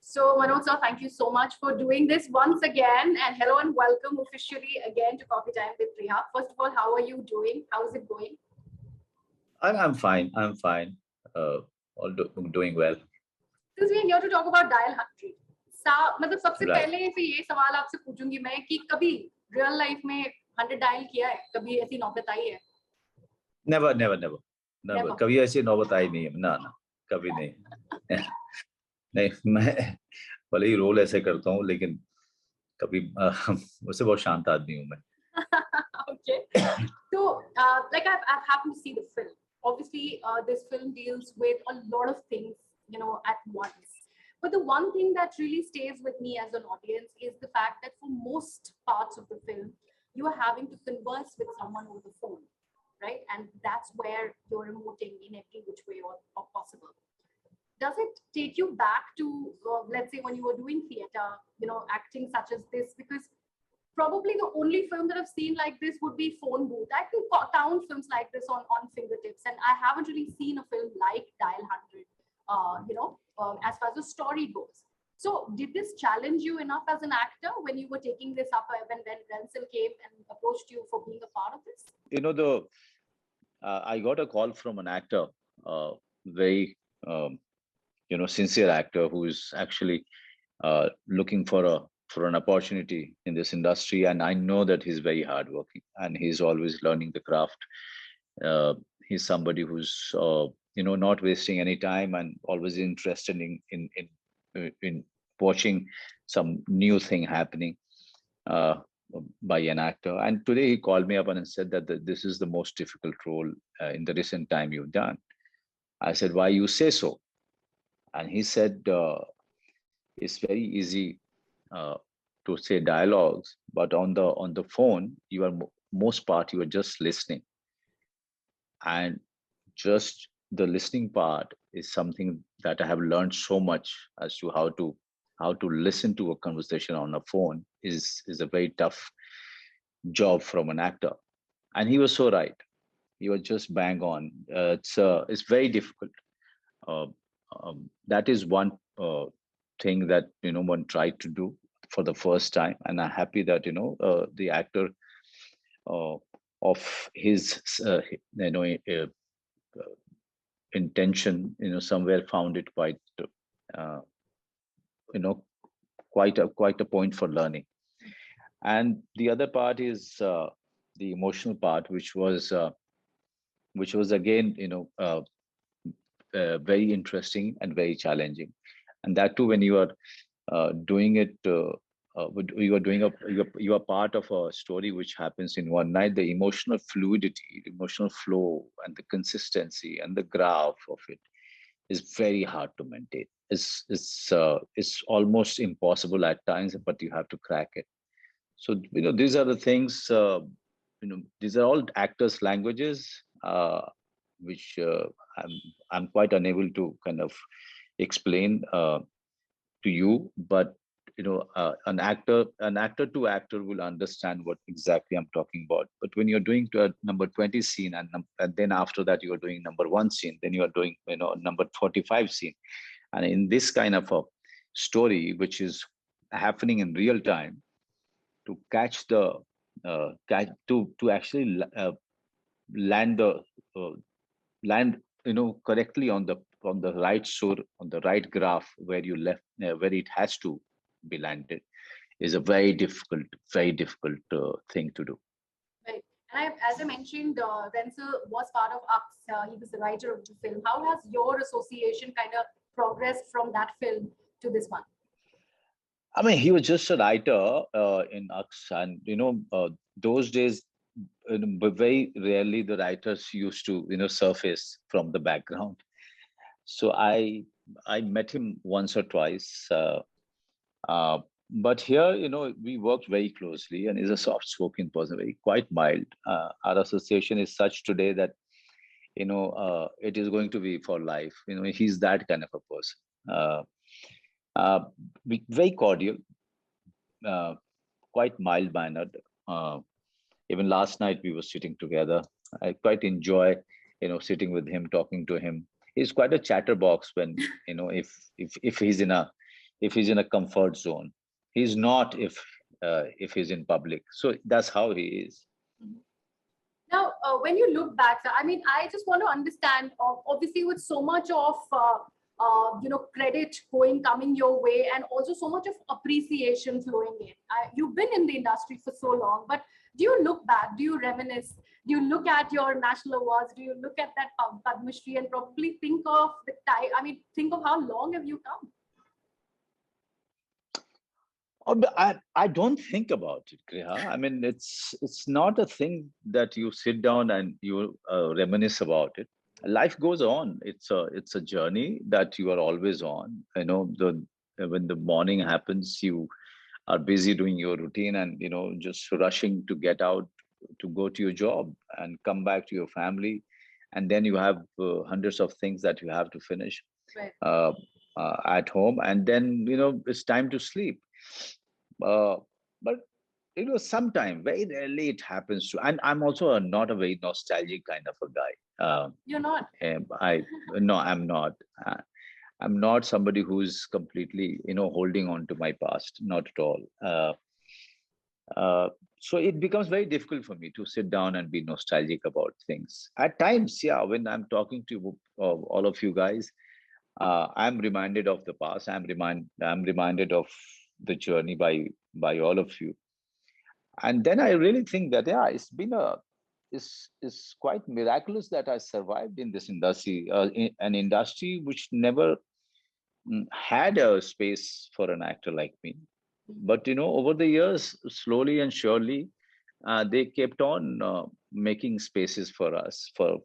So Manoj sir, thank you so much for doing this once again, and hello and welcome officially again to Coffee Time with Priya. First of all, how are you doing? How is it going? I'm fine. I'm fine. All doing well. Since we are here to talk about Dial 100, मतलब सबसे Right. पहले से ये सवाल आपसे पूछूंगी मैं कि कभी रियल लाइफ में 100 डायल किया है? कभी ऐसी नौबत आई है? Never, never, never, never. Never. कभी ऐसी नौबत आई नहीं है ना ना कभी नहीं नहीं मैं भले ही रोल ऐसे करता हूँ लेकिन कभी उससे बहुत शांत आदमी हूँ मैं. Okay. So, like I've happened to see the film. Obviously, this film deals with a lot of things, at once. But the one thing that really stays with me as an audience is the fact that for most parts of the film, you are having to converse with someone over the phone, right? And that's where you're emoting in every which way or possible. Does it take you back to, let's say, when you were doing theater, acting such as this? Because probably the only film that I've seen like this would be Phone Booth. I can count films like this on fingertips, and I haven't really seen a film like Dial 100, as far as the story goes. So, did this challenge you enough as an actor when you were taking this up, when Renzel came and approached you for being a part of this? I got a call from an actor, very sincere actor who is actually looking for an opportunity in this industry, and I know that he's very hardworking and he's always learning the craft. He's somebody who's not wasting any time and always interested in watching some new thing happening uh, by an actor. And today he called me up and said that this is the most difficult role in the recent time you've done. I said, why you say so? And he said, it's very easy to say dialogues, but on the phone, you are most part you are just listening, and just the listening part is something that I have learned so much as to how to listen to a conversation on a phone is a very tough job from an actor. And he was so right. He was just bang on. It's very difficult. Uh, that is one thing that one tried to do for the first time, and I'm happy that the actor uh, of his intention somewhere found it uh, you know quite a point for learning. And the other part is the emotional part, which was again very interesting and very challenging. And that too, when you are doing it, you are doing you are part of a story which happens in one night. The emotional fluidity, the emotional flow, and the consistency and the graph of it is very hard to maintain. It's almost impossible at times, but you have to crack it. So these are the things. These are all actors' languages, which I'm quite unable to kind of explain to you. But an actor to actor will understand what exactly I'm talking about. But when you're doing to a number 20 scene, and then after that you are doing number 1 scene, then you are doing number 45 scene, and in this kind of a story which is happening in real time, to catch the to actually land the uh, land correctly on the right sur on the right graph where you left where it has to be landed is a very difficult thing to do. Right. And as I mentioned, Renzel was part of Ux. He was the writer of the film. How has your association kind of progressed from that film to this one? I mean, he was just a writer in Ux, and those days, very rarely the writers used to surface from the background. So I met him once or twice, uh, but here we worked very closely, and he's a soft-spoken person, very quite mild. Our association is such today that it is going to be for life. He's that kind of a person. Uh, Very cordial, uh, quite mild mannered. Even last night we were sitting together. I quite enjoy, sitting with him, talking to him. He's quite a chatterbox when, if he's in a if he's in a comfort zone. He's not if he's in public. So that's how he is. Now, when you look back, I mean, I just want to understand. Obviously, with so much of credit coming your way, and also so much of appreciation flowing in. You've been in the industry for so long, but do you look back? Do you reminisce? Do you look at your national awards? Do you look at that Padma Shri and probably think of the time? I mean, think of how long have you come? Oh, but I don't think about it, Kriha. I mean, it's not a thing that you sit down and you reminisce about it. Life goes on. It's a journey that you are always on. You know, when the morning happens, you are busy doing your routine and just rushing to get out to go to your job and come back to your family, and then you have hundreds of things that you have to finish Right. at home, and then it's time to sleep. But sometime very rarely it happens to. And I'm also not a very nostalgic kind of a guy. You're not. I No, I'm not. I'm not somebody who's completely holding on to my past. Not at all. So it becomes very difficult for me to sit down and be nostalgic about things. At times, yeah, when I'm talking to all of you guys, I'm reminded of the past. I'm reminded of the journey by all of you, and then I really think that yeah, it's quite miraculous that I survived in this industry, in an industry which never had a space for an actor like me. But over the years, slowly and surely, they kept on making spaces for us, uh,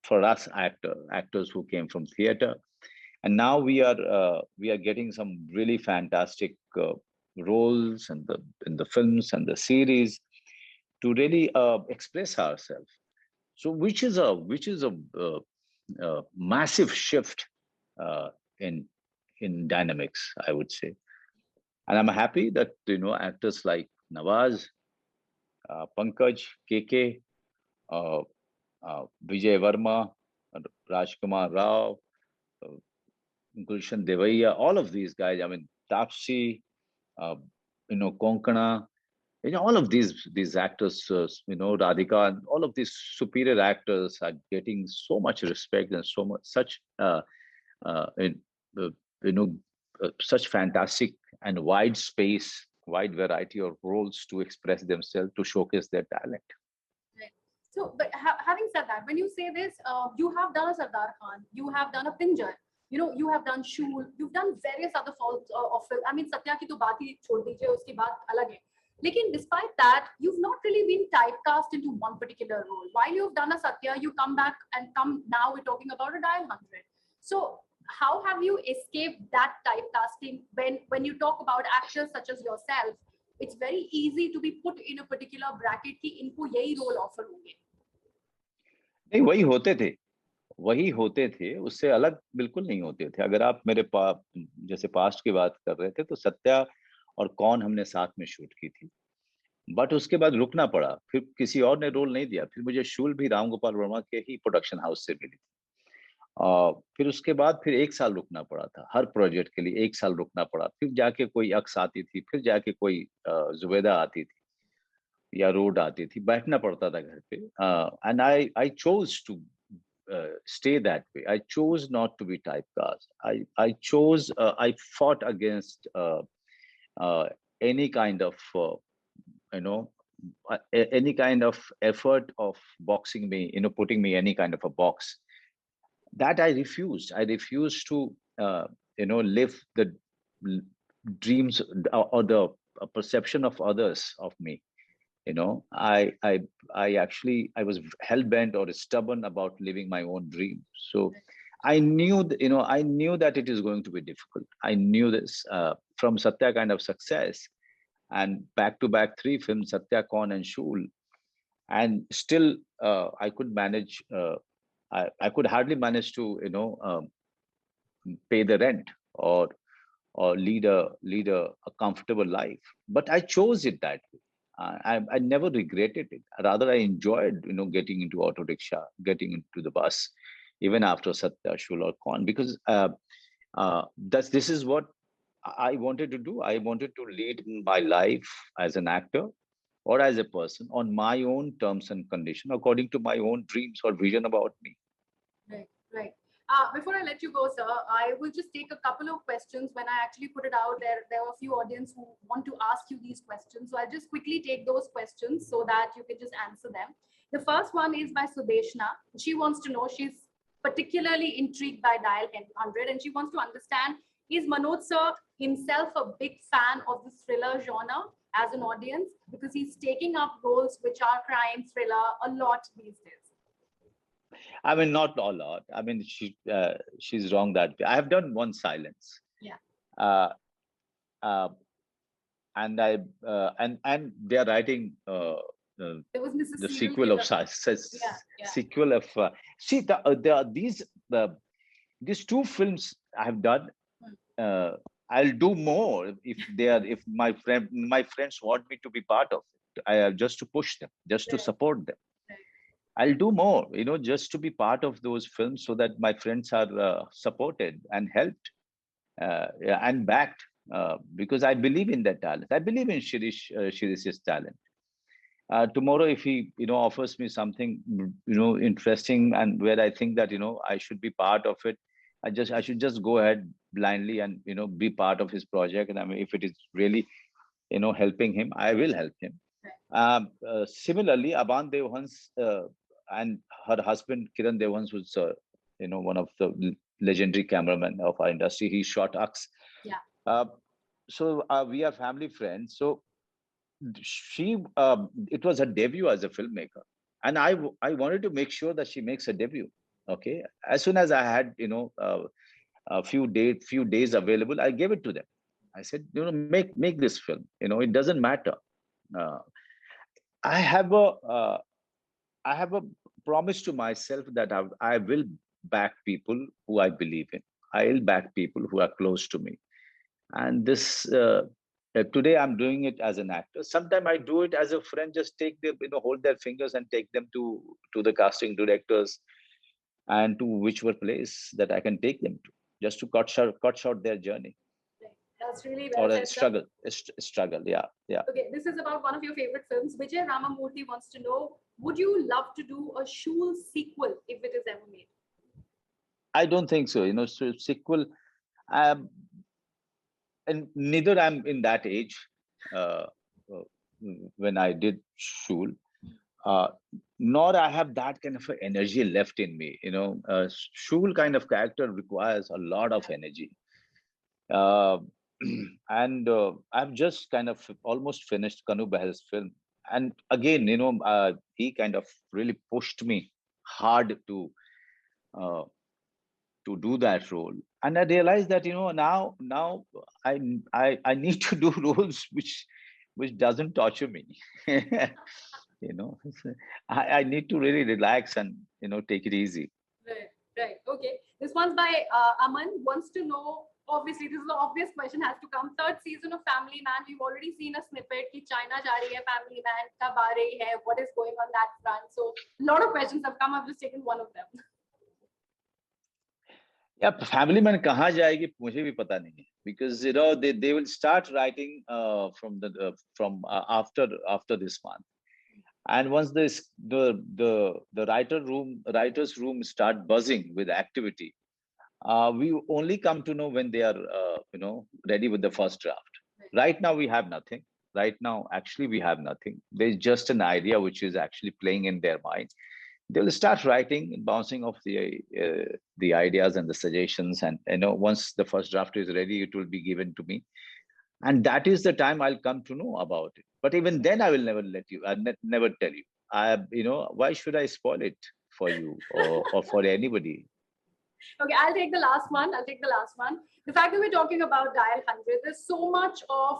for us actors who came from theater, and now we are getting some really fantastic roles in the films and the series to really express ourselves. So which is a massive shift uh, in dynamics, I would say. And I'm happy that actors like Nawaz, Pankaj, KK, uh, Vijay Verma, Rajkumar Rao, uh, Gulshan Devaiya, all of these guys. I mean, Tapsi, uh, Konkana, all of these actors, Radhika, and all of these superior actors are getting so much respect and so much such in, uh, you know such fantastic and wide space, wide variety of roles to express themselves, to showcase their talent. Right. So, but having said that, when you say this, you have done a Sardar Khan, you have done a Pinjar, you have done Shool, you've done various other forms of film. I mean, Satya ki to baat hi chhod dijiye, uski baat alag hai. Lekin despite that, you've not really been typecast into one particular role. While you've done a Satya, you come back and now we're talking about a Dial 100. So, how have you escaped that typecasting when you talk about actors such as yourself? It's very easy to be put in a particular bracket कि इनको यही role offer होंगे. नहीं, वही होते थे, उससे अलग बिल्कुल नहीं होते थे। अगर आप मेरे जैसे पास्ट की बात कर रहे थे, तो सत्या और कौन हमने साथ में शूट की थी, बट उसके बाद रुकना पड़ा, फिर किसी और ने रोल नहीं दिया, फिर मुझे शूल भी राम गोपाल वर्मा के ही प्रोडक्शन हाउस से मिली। फिर उसके बाद फिर 1 साल रुकना पड़ा था, हर प्रोजेक्ट के लिए 1 साल रुकना पड़ा, फिर जाके कोई अक्स आती थी, फिर जाके कोई जुबेदा आती थी या रोड आती थी, बैठना पड़ता था घर पे। And I chose to stay that way. I chose not to be typecast. I chose, I fought against any kind of, you know, any kind of effort of boxing me, putting me any kind of a box. That I refused. I refused to, live the dreams or the perception of others of me. I was hell-bent or stubborn about living my own dream. So I knew that it is going to be difficult. I knew this from Satya kind of success and back-to-back 3 films, Satya, Kaun and Shool, and still I could manage. I could hardly manage to pay the rent or lead a comfortable life. But I chose it that way. I never regretted it. Rather, I enjoyed, getting into auto rickshaw, getting into the bus, even after Satya, Shool or Kaun, because this is what I wanted to do. I wanted to lead my life as an actor or as a person on my own terms and condition, according to my own dreams or vision about me. Right, right. Before I let you go, sir, I will just take a couple of questions. When I actually put it out there, there were a few audience who want to ask you these questions. So I'll just quickly take those questions so that you can just answer them. The first one is by Sudeshna. She wants to know, she's particularly intrigued by Dial 100, and she wants to understand, is Manoj sir himself a big fan of the thriller genre as an audience? Because he's taking up roles which are crime thriller a lot these days. I mean, not a lot. I mean, she's wrong that way. I have done one Silence. Yeah. Uh, uh, and I and they are writing There was Mrs. the Serial sequel of Killer. Yeah. sequel of see there are these two films I have done. Uh, I'll do more if my friends want me to be part of it. Just to push them, just to Right. support them. Right. I'll do more, just to be part of those films so that my friends are supported and helped yeah, and backed because I believe in that talent. I believe in Shirish's talent. Tomorrow, if he, offers me something, interesting and where I think that, I should be part of it, I should just go ahead blindly and, be part of his project. And I mean, if it is really, helping him, I will help him. Similarly, Aban Devhans and her husband Kiran Devhans was, one of the legendary cameramen of our industry. He shot Ux. Yeah. So we are family friends. So she, it was her debut as a filmmaker, and I wanted to make sure that she makes a debut. Okay, as soon as I had, a few days available, I gave it to them. I said, make this film. It doesn't matter. Uh, I have a I have a promise to myself that I will back people who I believe in. I'll back people who are close to me. And this today I'm doing it as an actor. Sometimes I do it as a friend. Just take them, hold their fingers and take them to the casting directors and to whichever place that I can take them to, just to cut short their journey. That's really Or well a said, sir. struggle. Yeah. Okay, this is about one of your favorite films. Vijay Ramamurthy wants to know, would you love to do a Shul sequel if it is ever made? I don't think so. So sequel, um, and neither I'm in that age uh, when I did Shul, uh, nor I have that kind of energy left in me. Shul kind of character requires a lot of energy. Uh, and I've just kind of almost finished Kanu Behr's film. And again, he kind of really pushed me hard uh, to do that role. And I realized that now I need to do roles which doesn't torture me. you know I need to really relax and take it easy. Right. Okay. This one's by Aman. Wants to know, obviously this is the obvious question has to come. Third season of Family Man, we've already seen a snippet ki China ja rahi hai, Family Man kab aa rahi hai, what is going on that front. So a lot of questions have come. I've just taken one of them. Yeah, Family Man kahan jayegi mujhe bhi pata nahi hai, because they will start writing from after this month. And once the writers room start buzzing with activity, we only come to know when they are ready with the first draft. Right now we have nothing. Right now, actually, we have nothing. There's just an idea which is actually playing in their mind. They will start writing and bouncing off the ideas and the suggestions. And once the first draft is ready, it will be given to me, and that is the time I'll come to know about it. But even then, I will never let you. Never tell you. Why should I spoil it for you or for anybody? Okay, I'll take the last one. The fact that we're talking about Dial 100, there's so much of,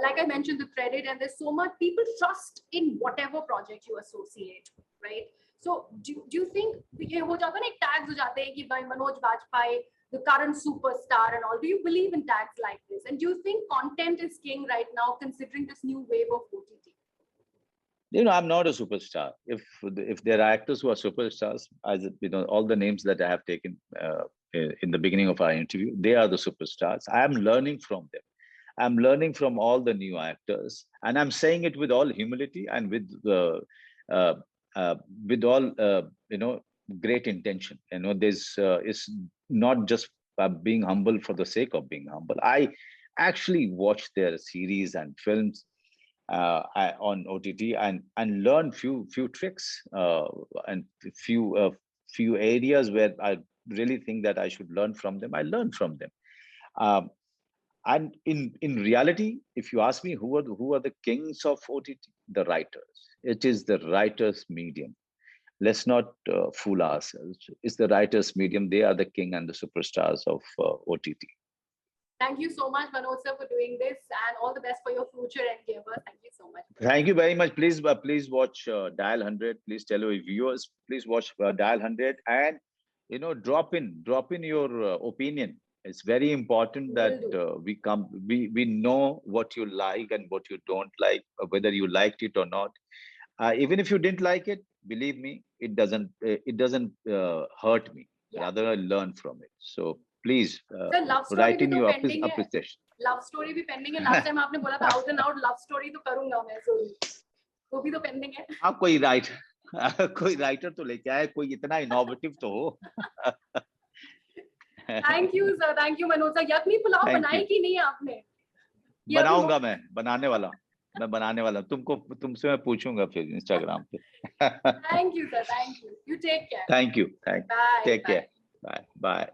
like I mentioned, the credit, and there's so much people trust in whatever project you associate, right? So do you think ये हो जाता है ना, tags हो जाते हैं कि भाई Manoj Bajpayee, the current superstar and all? Do you believe in tags like this? And do you think content is king right now, considering this new wave of OTT? I'm not a superstar. If there are actors who are superstars, as all the names that I have taken, in the beginning of our interview, they are the superstars. I am learning from them. I'm learning from all the new actors, and I'm saying it with all humility and uh, with all great intention. There's it's not just being humble for the sake of being humble. I actually watch their series and films on OTT and learn few tricks and few areas where I really think that I should learn from them. I learn from them. Um, and in reality, if you ask me who are the kings of OTT, the writers. It is the writers' medium. Let's not fool ourselves. It's the writers' medium. They are the king and the superstars of OTT. Thank you so much, Manoj sir, for doing this, and all the best for your future endeavors. Thank you so much. Thank you very much. Please watch Dial 100. Please tell your viewers. Please watch Dial 100, and drop in your opinion. It's very important that we know what you like and what you don't like, whether you liked it or not. Even if you didn't like it, believe me, it doesn't hurt me. Yeah. Rather, I learn from it. So please Sir, love story write in भी तो your pending है. appreciation. Love story भी pending है. Last time आपने बोला था out and out love story तो करूंगा मैं जरूर. वो भी तो पेंडिंग है. हाँ, कोई राइटर तो लेके आए, कोई इतना इनोवेटिव तो हो. Thank you sir. Thank you Manoj sir. Yakhni pulao बनाई कि नहीं आपने? बनाऊंगा. मैं बनाने वाला. तुमसे मैं पूछूंगा फिर इंस्टाग्राम पे. Thank you sir. Thank you. You take care. Thank you. Bye. Take care. Bye.